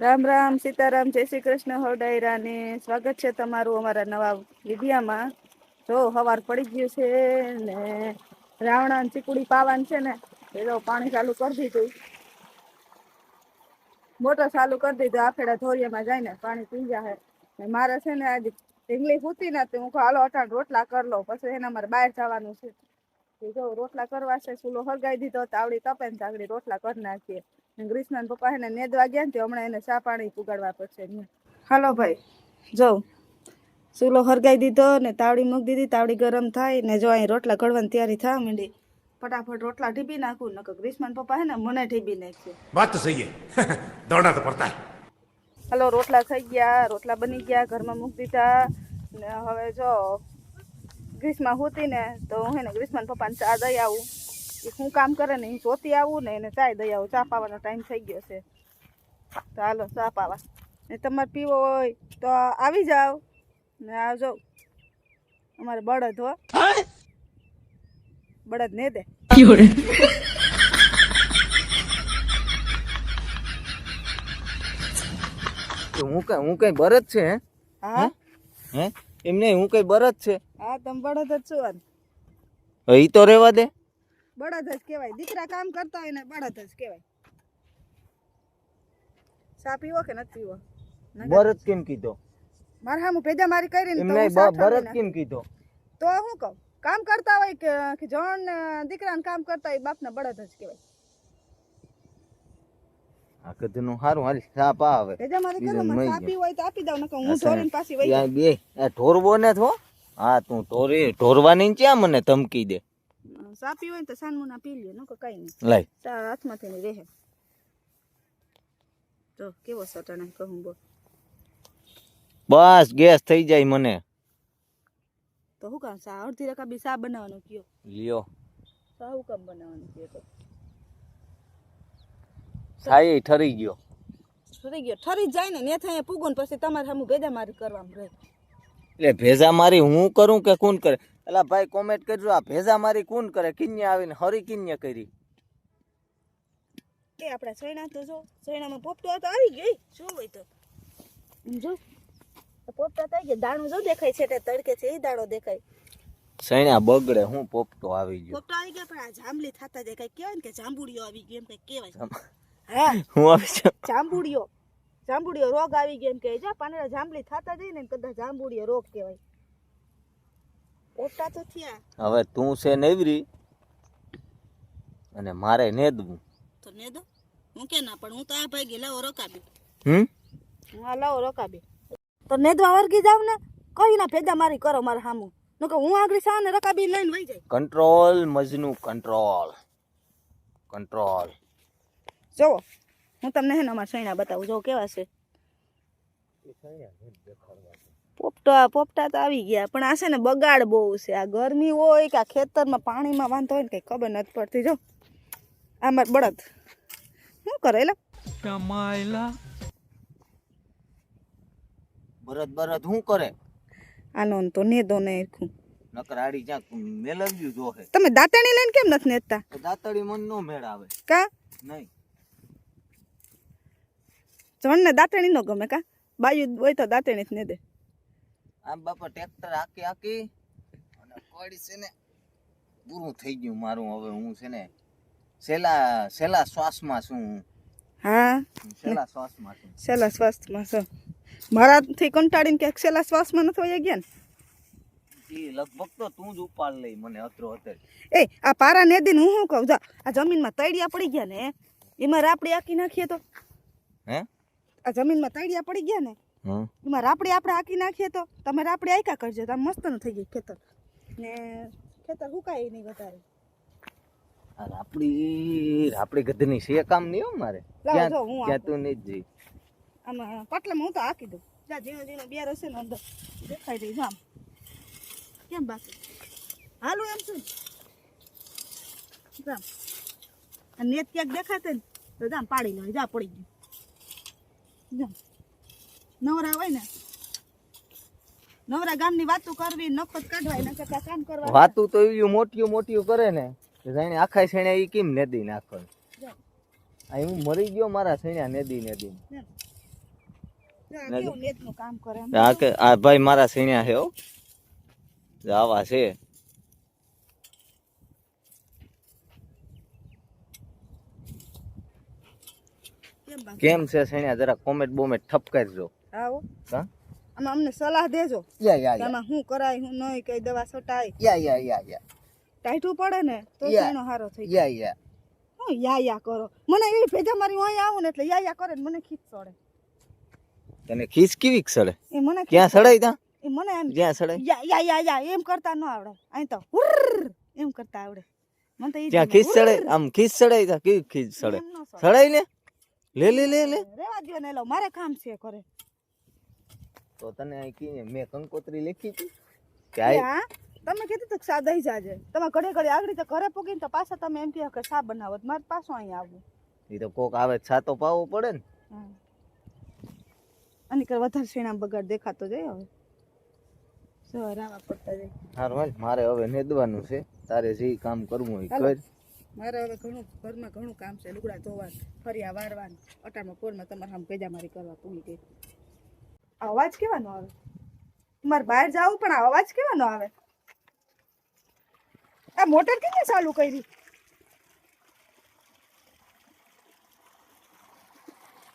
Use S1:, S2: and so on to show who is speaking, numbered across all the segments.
S1: રામ રામ સીતારામ જય શ્રી કૃષ્ણ હો ડાયરાને સ્વાગત છે તમારું અમારા નવા વિડીયામાં। જો સવાર પડી ગયું છે ને રાવણા ચીકુડી પાવાન છે ને એ પાણી ચાલુ કરી દીધું, મોટર ચાલુ કરી દીધું। આફેડા ધોરિયામાં જઈને પાણી પી જાય મારે છે ને આજ ઢીંગલી ફૂટી ને હું હાલો અટાણ રોટલા કરી લો, પછી એને મારે બહાર જવાનું છે। જો રોટલા કરવા છે, ચૂલો હળગાવી દીધો, તાવડી તપે ને તાવડી રોટલા કરી નાખીએ। ગ્રીષ્મા પપ્પા એને નેદવા ગયા ને હમણાં એને ચા પાણી પુગાડવા પડશે। હાલો ભાઈ, જો ચૂલો હળગાવી દીધો ને તાવડી મૂકી દીધી, તાવડી ગરમ થાય ને જો અહીં રોટલા ઘડવાની તૈયારી થવા માંડી। ફટાફટ રોટલા ઢીબી નાખું, નકર ગ્રીષ્મા પપ્પા હે ને મને ઢીબી નાખશે।
S2: बात तो सही है दौड़ना तो पड़ता है।
S1: હાલો રોટલા થઈ ગયા, રોટલા બની ગયા, ઘરમાં મૂકી દીધા ને હવે જો ગ્રીષ્મા હોતી ને તો હું હે ને ગ્રીષ્મા પપ્પાને ચા દઈ આવું। એ શું કામ કરે ને એ જોતી આવું ને એને ચા દઈ આવું। ચા પાવાનો ટાઈમ થઈ ગયો છે તો હાલો ચા પાવા। ને તમારે પીવો હોય તો આવી જાઓ ને આવજો। અમારે બળદ હો, બળદ ને દે
S3: હું કઈ બળદ છે?
S1: હા
S3: હે એમ નહીં, હું કઈ બળદ છે?
S1: હા તમે બળદ જ છો ને,
S3: ઈ તો રેવા દે।
S1: બળદ જ કહેવાય, દીકરા કામ કરતા હોય ને બળદ જ કહેવાય। ચા પીવો કે નથી પીવો?
S3: બળદ કેમ કીધો?
S1: મારે હામું ભેજા મારી કરીને
S3: એમ
S1: તો
S3: નહીં,
S1: હું સાઠ
S3: બળદ
S1: ને
S3: કેમ કીધો?
S1: તો હું કહું, કામ કરતા હોય કે જણ દીકરાને કામ કરતા હોય બાપને બળદ જ કહેવાય।
S3: આ કદનું હારું હાલ ચા પા આવે।
S1: ભેજા મારી કરો,
S3: બીજું
S1: મારે
S3: મઈ
S1: ચા
S3: ગયું।
S1: પીવું હોય તો આપી દઉં, નકર હું ઢોરીને પાછી વહી
S3: ત્યાં
S1: જાઉં।
S3: બે આ ઢોરવો ને થો। હા તું ઢોરવાની ક્યાં મને ધમકી દે?
S1: ચા પીવું હોય ને તો સાનમુના પી લ્યો, નકર કઈ નહીં।
S3: લાય
S1: ચા હાથમાંથી નહીં રહે। તો કેવો સટાણા કહું બોલ,
S3: બસ ગેસ થઈ જાય મને।
S1: તો શું કામ ચા અડધી રકાબી ચા બનાવવાનું કયો?
S3: લ્યો
S1: ચા શું કામ બનાવવાનું કયો? તો
S3: સાઈ ઠરી ગયો।
S1: ઠરી ગયો, ઠરી જ જાય ને થાય પૂગો ને પછી તમારે સામું ભેજા મારી કરવામાં રહે।
S3: એટલે ભેજા મારી હું કરું કે કોણ કરે? એલા ભાઈ કોમેન્ટ કરજો, આ ભેજા મારી કોણ કરે? કિન્યા આવીને હરી કિન્યા કરી?
S1: એ આપડા સૈણા તો જો સૈણામાં પોપટો તો આવી ગયો, શું હોય તો જો પોપટા થઈ ગયા, દાણો જો દેખાય છે તે તડકે છે એ દાણો દેખાય।
S3: સૈણા બગડે, હું પોપટો આવી ગયો।
S1: પોપટો આવી ગયા પણ આ જાંબલી થતા દેખાય, કહેવાય ને કે જાંબુડીઓ આવી ગઈ એમ કઈ કહેવાય।
S3: હું આવી છું
S1: જાંબુડીઓ રોગ આવી ગયો એમ કહે, જા પાંદડા જાંબલી થતા જઈ ને કદાચ જાંબુડીઓ રોગ કહેવાય। પોપટા તો થયા,
S3: હવે તું છે નેવરી અને મારે નેદવું
S1: તો નેદો હું કે ના પણ હું તો આ ભાઈ લાવો રોકાબી। હા લાવો રોકાબી તો નેદવા વર્ગી જાવ ને, કઈ ના ભેદા મારી કરો મારા સામું, નકર હું આગળ સા ને રકાબી લઈને વહી જાય।
S3: Control Majnu control control.
S1: જોવો હું તમને હે ને અમારા સૈણા બતાવું, જો કેવા છે પોપટા તો આવી ગયા પણ આ છે ને બગાડ બહુ છે। આ ગરમી હોય કે આ ખેતરમાં પાણીમાં વાંધો હોય ને કઈ ખબર નથી પડતી। જો આ માર બળદ શું કરે એલા
S3: કમાયલા બરદ શું કરે?
S1: આનો તો નેદો ને હરખું,
S3: નકર આડી ક્યાંક મેલવ્યું જોહે।
S1: તમે દાંતણી લઈને કેમ નથી નેદતા?
S3: દાતડી મન નો મેળ આવે
S1: કા
S3: નહીં।
S1: જણને દાંતણી નો ગમે કા? બાયું હોય તો દાંતણી જ નેદે।
S3: આમ બાપા ટ્રેક્ટર હાકી અને કોડી છે ને પૂરું થઈ ગયું મારું। હવે હું છે ને સેલા શ્વાસમાં છું।
S1: હા
S3: સેલા શ્વાસમાં છું।
S1: સેલા સ્વાસ્થ્યમાં છો? મારાથી કંટાળીને ક્યાંક સેલા શ્વાસમાં નથી વયા ગયા ને?
S3: ઈ લગભગ તો તું જ ઉપાડ લઈ મને અતરો અત્યારે।
S1: એ આ પારા નેદીને હું શું કહું, જા આ જમીનમાં તૈડિયા પડી ગયા ને એમાં રાપડી આકી નાખીએ તો?
S3: હે
S1: આ જમીનમાં તૈડિયા પડી ગયા ને એમાં રાપડી આપણે આકી નાખીએ તો? તમે રાપડી આયકા કરજો તો મસ્ત નું થઈ ગયું ખેતર ને ખેતર હુકાય નહીં વધારે।
S3: રાપડી ગધની છે કામ નહીં હો મારે।
S1: લાવો જો હું
S3: ક્યાં તું નહીં જઈ
S1: આમાં પટલામાં હું તો હાકી દઉં, જા ઝીણો ઝીણો બેર હશે ને અંદર દેખાઈ રહી આમ કેમ બાકી હાલું એમ છું જામ આ નેત ક્યાંક દેખાતે ને તો જામ પાડી લો, જા પડી ગયું જામ। નવરા હોય ને નવરા ગામની વાતો કરવી, નખત કાઢવાય ને કરતા કામ કરવા
S3: વાતું તો એવું મોટિયું કરે ને જાણે આખા છેણા ઈ કેમ નેદી નાખો। આ હું મરી ગયો મારા છેણા નેદી
S1: કેવું નેતનું કામ કરે એમ.
S3: આ કે આ ભાઈ મારા સીણ્યા છે હો આવા છે
S1: કેમ બાકી?
S3: કેમ છે સીણ્યા જરા કોમેન્ટ બોમેન્ટ ઠપકારજો
S1: આવો
S3: હા
S1: આમાં અમને સલાહ દેજો
S3: યા
S1: કે આમાં શું કરાય શું નહીં, કઈ દવા છટાય.
S3: યા
S1: ટાઈટું પડે ને તો
S3: યા.
S1: શેનો હારો થઈ જાય.
S3: યા
S1: હું યા કરો મને એવી ભેજા મારી અહીં આવું ને એટલે યા કરે ને મને ખીચ ચડે.
S3: તને ખીસ કેવી સડે
S1: એ મને ખીચ
S3: ક્યાં સડાય તા
S1: એ મને એમ
S3: જ્યાં સડાય
S1: યા એમ કરતા ન આવડે. અહીં તો હુર્ર એમ કરતા આવડે. મને તો ઈ જ
S3: ત્યાં
S1: ગમે.
S3: ખીસ
S1: હુર્ર.
S3: સડાય આમ ખીસ સડાય તા કેવી ખીસ સડે
S1: એમ નો સડે.
S3: સડાય ને લે
S1: રેવા દ્યો ને લો મારે કામ છે કરે.
S3: તો તને અહીં કી મેં કંકોત્રી લખી હતી કે
S1: એ હા તમે કીધું તું કે સા દઈ જાજે. તમે ઘડે ઘડે આગળ તો ઘરે પૂગીને તો પાછા તમે એમ કહો કે સા બનાવો તો મારે પાછું અહીંયા આવવું.
S3: એ તો કોક આવે છાતો પાવો પડે ને
S1: હા. આની કર વધારે શેણા બગાડ દેખાતો જાય હવે. સવાર આવા પડતા જાય.
S3: હારું હાલ મારે હવે નેદવાનું છે તારે જે કામ કરવું હોય
S1: હાલો.
S3: કર
S1: મારે હવે ઘરમાં ઘણું કામ છે. લુગડા ધોવા, ફરિયા વારવાનું, અટાણમાં પોરમાં તમારે આમ પેજામારી કરવા પૂરી ગઈ. અવાજ કેવાનો આવે? મારે બહાર જાવું પણ આ અવાજ કેવાનો આવે? આ મોટર કેવી ચાલુ કરી?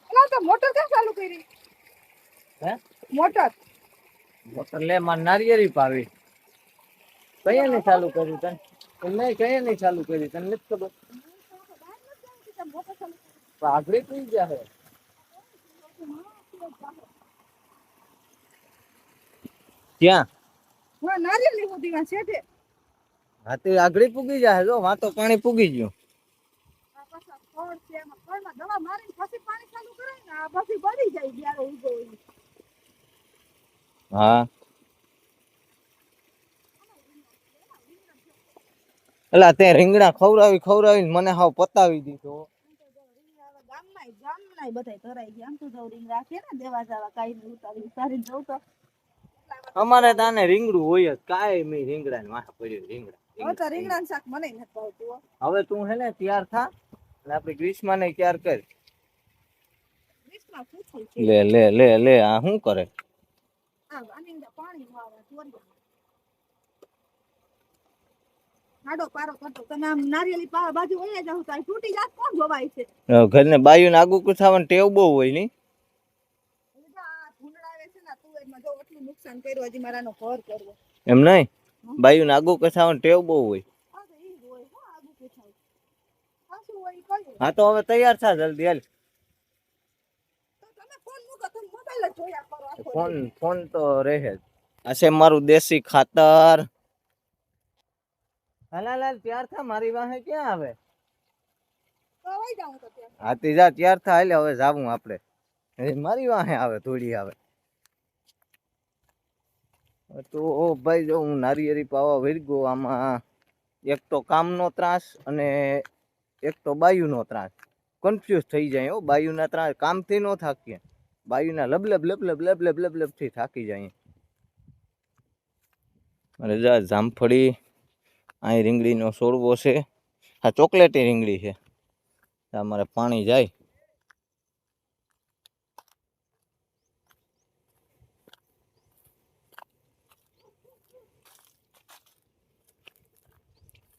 S1: એલા તો મોટર કેમ ચાલુ કરી?
S3: હે
S1: મોટર
S3: મોટર લે માર નારિયેળી પાવી કયા ને ચાલુ કર્યું તને નહીં કયા નહીં ચાલુ કર્યું તને નથી ખબર આગળ પી ગયા હે ક્યાં
S1: હા નારિયેળી સુધીમાં છે તે.
S3: હા તે આગળ પૂગી જાય જો વાં તો પાણી પૂગી ગયું
S1: આ પાછા ફળ છે એમાં ફળમાં દવા મારીને પછી પાણી ચાલુ કરાય ને આ પછી બળી જાય જ્યારે ઊભો હોય.
S3: હા એલા તે રીંગણા ખવડાવીને મને હાવ પતાવી દીધો
S1: ગામના બધાય કરાઈ ગયા. આમ તો જવું રીંગ રાખીએ ને દેવા જવા કાંઈ નહીં ઉતારીને જવું તો
S3: અમારે તાને રીંગણું હોય જ કાંઈ મેં રીંગણા ને વાહ પડ્યું
S1: હવે તો
S3: રીંગણા
S1: રીંગણાનું શાક મને નથી ભાવતું હો.
S3: હવે તું હે ને તૈયાર થા અને આપડે ગ્રીષ્મા ને તૈયાર કર
S1: વીસમાં પૂછું છે.
S3: લે આ શું કરે
S1: આની અંદર પાણી વાળવા ચોરિયા હાડો પારો કરતો તમે આમ નારિયેળી બાજુ વયા જાવ તો આ તૂટી જાત કોણ જોવાય છે?
S3: ઘરને બાયું આગુ કુથાવાનું ટેવ બહુ હોય ની
S1: એટલે જો આ ભૂંડળાવે છે ને તુવેરમાં જો એટલું નુકસાન કર્યું હજી મારાનો ઘર કરવો.
S3: એમ નહીં બાયું આગુ કુથાવાનું ટેવ બહુ હોય
S1: હા તો ઈ જ હોય હો આગું પૂછાય. પાછું હોય ઈ કયું?
S3: હા તો હવે તૈયાર થા જલ્દી હાલ
S1: તો તમે ફોન મૂકો તમે મોબાઈલ જ જોયા કરો આખો
S3: ફોન તો રહે જ આ છે મારું દેશી ખાતર હાલ તૈયાર થા મારી વાહે ક્યાં આવે
S1: તો વઈ જાઉં તો ત્યાં.
S3: હાથી જા તૈયાર થા હાલે હવે જાવું આપણે મારી વાહે આવે થોડી આવે તો ઓ ભાઈ જો હું નારિયેળી પાવા વળગો આમાં એક તો કામનો ત્રાસ અને એક તો બાયુનો ત્રાસ કન્ફ્યુઝ થઈ જાય હો બાયુના ત્રાસ કામથી ન થાકીએ બાયુના લબલબ થી થાકી જાય અરે જા જામફળી અહીં રીંગણીનો છોડવો છે આ ચોકલેટી રીંગણી છે અમારે પાણી જાય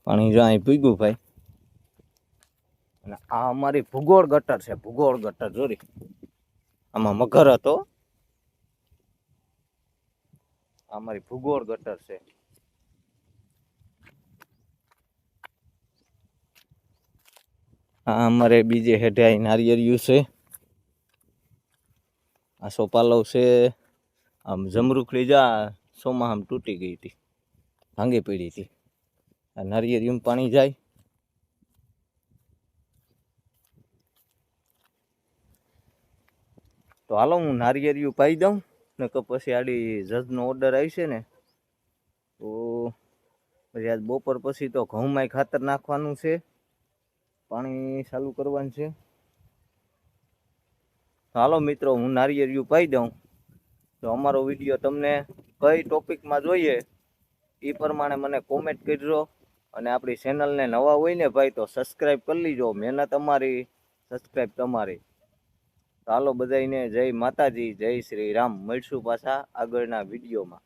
S3: પાણી જો અહીં પીગું ભાઈ અને આ અમારી ભૂગોળ ગટર છે ભૂગોળ ગટર જોરી આમાં મગર હતો આ અમારી ભૂગોળ ગટર છે આ અમારે બીજે હેઠે નારિયેળિયું છે આ સોપાલવ છે આમ જમરૂખડી જા સોમાં આમ તૂટી ગઈ હતી ભાંગી પડી હતી આ નારિયેળિયું પાણી જાય તો હાલો હું નારિયેળિયું પાઈ દઉં ને કે પછી આડી જજનો ઓર્ડર આવશે ને તો પછી આજ બપોર પછી તો ઘઉંમાંય ખાતર નાખવાનું છે પાણી ચાલુ કરવાનું છે હાલો મિત્રો હું નારિયેળિયું પાઈ દઉં તો અમારો વિડીયો તમને કઈ ટોપિકમાં જોઈએ એ પ્રમાણે મને કોમેન્ટ કરજો અને આપણી ચેનલને નવા હોય ને ભાઈ તો સબસ્ક્રાઈબ કરી લીજો મહેનત અમારી સબસ્ક્રાઈબ તમારી ચાલો બધાયને જય માતાજી, જય શ્રી રામ. મળશું પાછા આગળના વિડીયોમાં.